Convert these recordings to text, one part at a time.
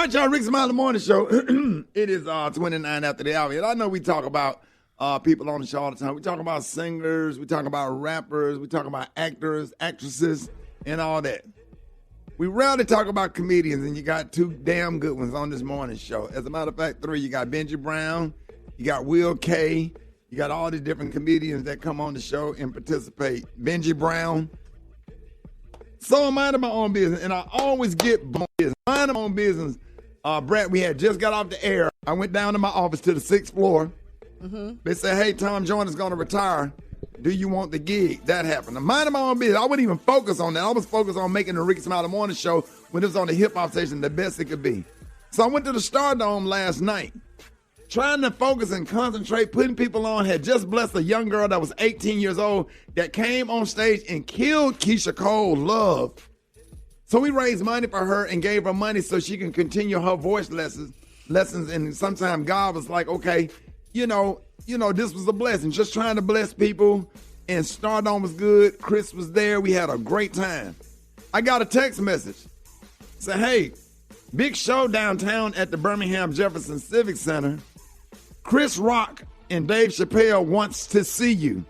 right, y'all, Rick Smiley Morning Show. It is 29 after the hour. And I know we talk about people on the show all the time. We talk about singers, we talk about rappers, we talk about actors, actresses, and all that. We rarely talk about comedians, and you got two damn good ones on this morning show. As a matter of fact, three. You got Benji Brown, you got Will K, you got all these different comedians that come on the show and participate. Benji Brown. So I'm minding my own business, and I always get business. Minding my own business. Brett, we had just got off the air. I went down to my office to the 6th floor. Mm-hmm. They said, hey, Tom Joyner's going to retire. Do you want the gig? That happened. I'm minding my own business. I wouldn't even focus on that. I was focused on making the Rickey Smiley Morning Show when it was on the hip-hop station the best it could be. So I went to the Stardome last night, trying to focus and concentrate, putting people on. Had just blessed a young girl that was 18 years old that came on stage and killed Keisha Cole Love. So we raised money for her and gave her money so she can continue her voice lessons. And sometimes God was like, okay, you know, this was a blessing. Just trying to bless people. And Stardome was good. Chris was there. We had a great time. I got a text message. Say, hey, big show downtown at the Birmingham Jefferson Civic Center. Chris Rock and Dave Chappelle wants to see you.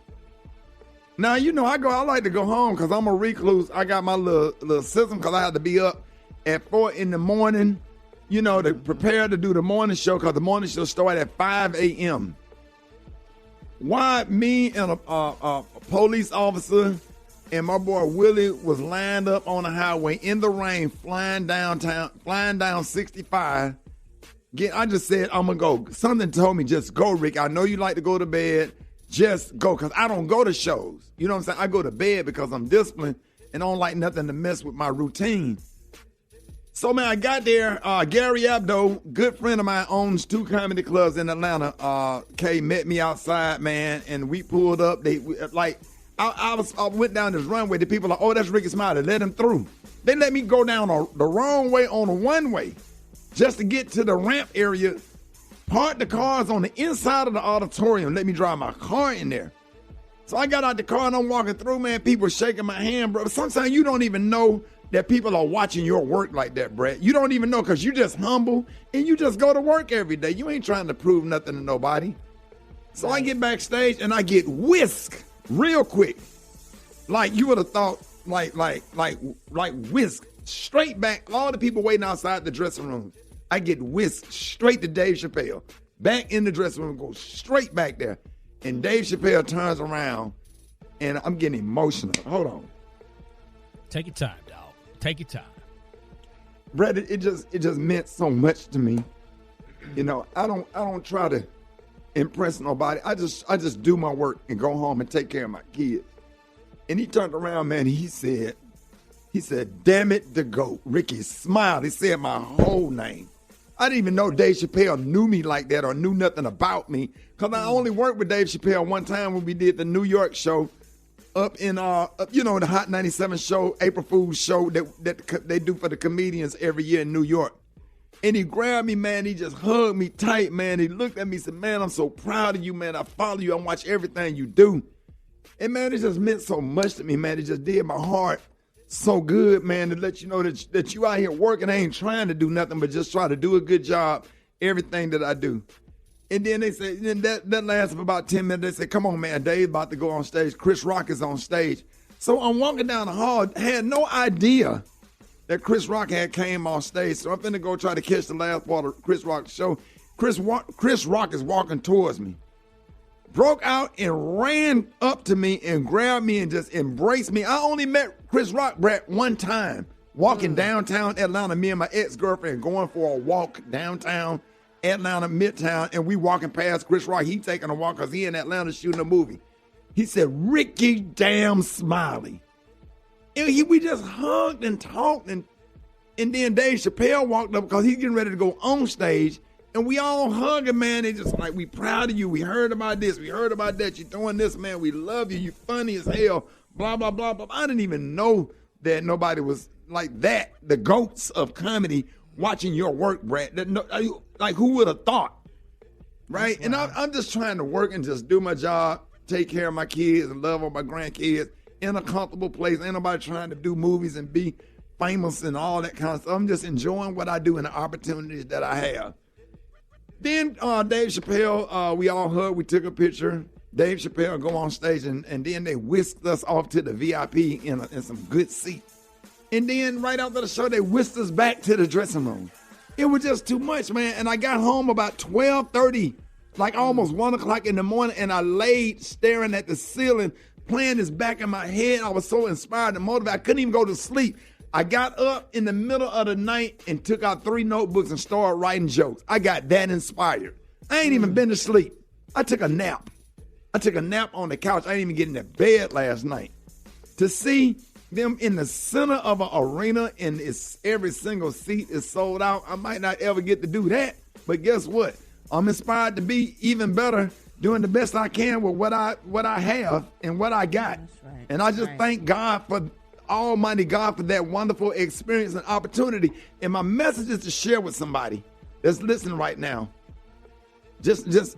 Now, I like to go home because I'm a recluse. I got my little system because I had to be up at 4 in the morning, to prepare to do the morning show because the morning show started at 5 a.m. Why me and a police officer and my boy Willie was lined up on the highway in the rain, flying down 65. I just said, I'm going to go. Something told me, just go, Rick. I know you like to go to bed. Just go, because I don't go to shows. You know what I'm saying? I go to bed because I'm disciplined and don't like nothing to mess with my routine. So, man, I got there. Gary Abdo, good friend of mine, owns 2 comedy clubs in Atlanta. Kay met me outside, man, and we pulled up. I went down this runway. The people are like, oh, that's Rickey Smiley. Let him through. They let me go down the wrong way on a one-way just to get to the ramp area. Parked the cars on the inside of the auditorium. Let me drive my car in there. So I got out the car and I'm walking through, man. People shaking my hand, bro. Sometimes you don't even know that people are watching your work like that, Brett. You don't even know because you just humble and you just go to work every day. You ain't trying to prove nothing to nobody. So I get backstage and I get whisked real quick. Like you would have thought, like whisked straight back. All the people waiting outside the dressing room. I get whisked straight to Dave Chappelle. Back in the dressing room, go straight back there. And Dave Chappelle turns around, and I'm getting emotional. Hold on. Take your time, dog. Take your time. Brett, it just meant so much to me. I don't try to impress nobody. I just do my work and go home and take care of my kids. And he turned around, man, he said, damn it, the GOAT, Rickey Smiley. He said my whole name. I didn't even know Dave Chappelle knew me like that or knew nothing about me because I only worked with Dave Chappelle one time when we did the New York show up in, the Hot 97 show, April Fool's show that they do for the comedians every year in New York. And he grabbed me, man. He just hugged me tight, man. He looked at me and said, man, I'm so proud of you, man. I follow you. I watch everything you do. And, man, it just meant so much to me, man. It just did my heart so good, man, to let you know that you out here working. I ain't trying to do nothing but just try to do a good job, everything that I do. And then they said, that lasted for about 10 minutes. They said, come on, man, Dave's about to go on stage. Chris Rock is on stage. So I'm walking down the hall, had no idea that Chris Rock had came on stage. So I'm finna go try to catch the last part of Chris Rock's show. Chris Rock is walking towards me. Broke out and ran up to me and grabbed me and just embraced me. I only met Chris Rock, Brett, one time, walking downtown Atlanta, me and my ex-girlfriend going for a walk downtown Atlanta, Midtown, and we walking past Chris Rock. He taking a walk because he in Atlanta shooting a movie. He said, Rickey damn Smiley. And we just hugged and talked, and then Dave Chappelle walked up because he's getting ready to go on stage. And we all hugging, man. They just like, we proud of you. We heard about this. We heard about that. You're doing this, man. We love you. You funny as hell. Blah, blah, blah, blah. I didn't even know that nobody was like that. The GOATs of comedy watching your work, Brad. Like, who would have thought? Right? And I'm just trying to work and just do my job, take care of my kids and love on my grandkids in a comfortable place. Ain't nobody trying to do movies and be famous and all that kind of stuff. I'm just enjoying what I do and the opportunities that I have. Then Dave Chappelle, we all hugged, we took a picture. Dave Chappelle go on stage, and then they whisked us off to the VIP in some good seats. And then right after the show, they whisked us back to the dressing room. It was just too much, man. And I got home about 12:30, like almost 1 o'clock in the morning, and I laid staring at the ceiling, playing this back in my head. I was so inspired and motivated. I couldn't even go to sleep. I got up in the middle of the night and took out 3 notebooks and started writing jokes. I got that inspired. I ain't even been to sleep. I took a nap. I took a nap on the couch. I didn't even get in the bed last night. To see them in the center of an arena and every single seat is sold out, I might not ever get to do that. But guess what? I'm inspired to be even better, doing the best I can with what I have and what I got. That's right. And I just thank God for Almighty God for that wonderful experience and opportunity. And my message is to share with somebody that's listening right now. Just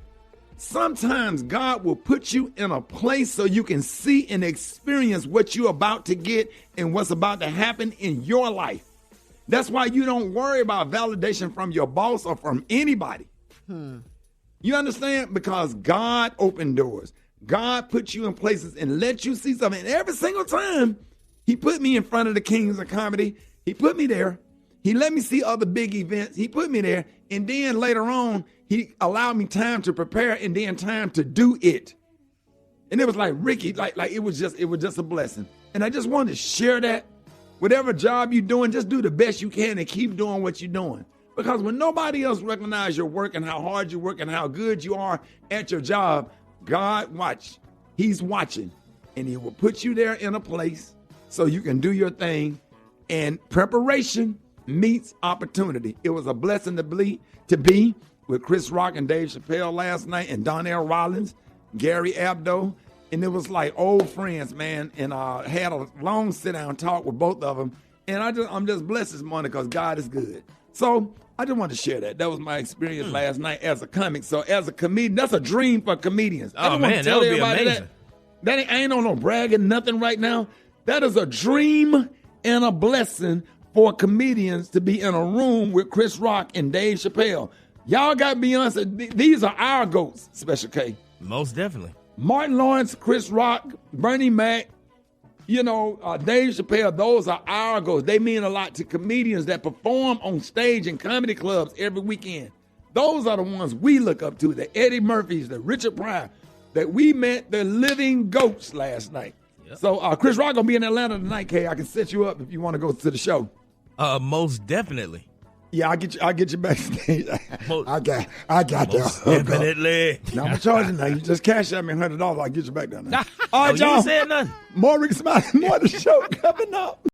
sometimes God will put you in a place so you can see and experience what you're about to get and what's about to happen in your life. That's why you don't worry about validation from your boss or from anybody. You understand? Because God opened doors. God put you in places and let you see something. And every single time, He put me in front of the kings of comedy. He put me there. He let me see other big events. He put me there. And then later on, He allowed me time to prepare and then time to do it. And it was like, Rickey, like it was just a blessing. And I just wanted to share that. Whatever job you're doing, just do the best you can and keep doing what you're doing. Because when nobody else recognizes your work and how hard you work and how good you are at your job, God He's watching. And He will put you there in a place so you can do your thing. And preparation meets opportunity. It was a blessing to be with Chris Rock and Dave Chappelle last night, and Donnell Rollins, Gary Abdo, and it was like old friends, man. And I had a long sit-down talk with both of them, and I'm just blessed this morning because God is good. So I just wanted to share that. That was my experience last night as a comic. So as a comedian, that's a dream for comedians. Oh, man, that would be amazing. That ain't on no bragging, nothing right now. That is a dream and a blessing for comedians to be in a room with Chris Rock and Dave Chappelle. Y'all got Beyonce. These are our GOATs, Special K. Most definitely. Martin Lawrence, Chris Rock, Bernie Mac, Dave Chappelle, those are our GOATs. They mean a lot to comedians that perform on stage in comedy clubs every weekend. Those are the ones we look up to, the Eddie Murphys, the Richard Pryor, that we met the living GOATs last night. Yep. So Chris Rock gonna be in Atlanta tonight, Kay. I can set you up if you want to go to the show. Most definitely. Yeah, I'll get you backstage. I got Most that. definitely. Now I'm charging now. You just cash at me $100. I'll get you back down there. All right, You y'all. ain't said nothing. More Rickey Smiley, more of the show coming up.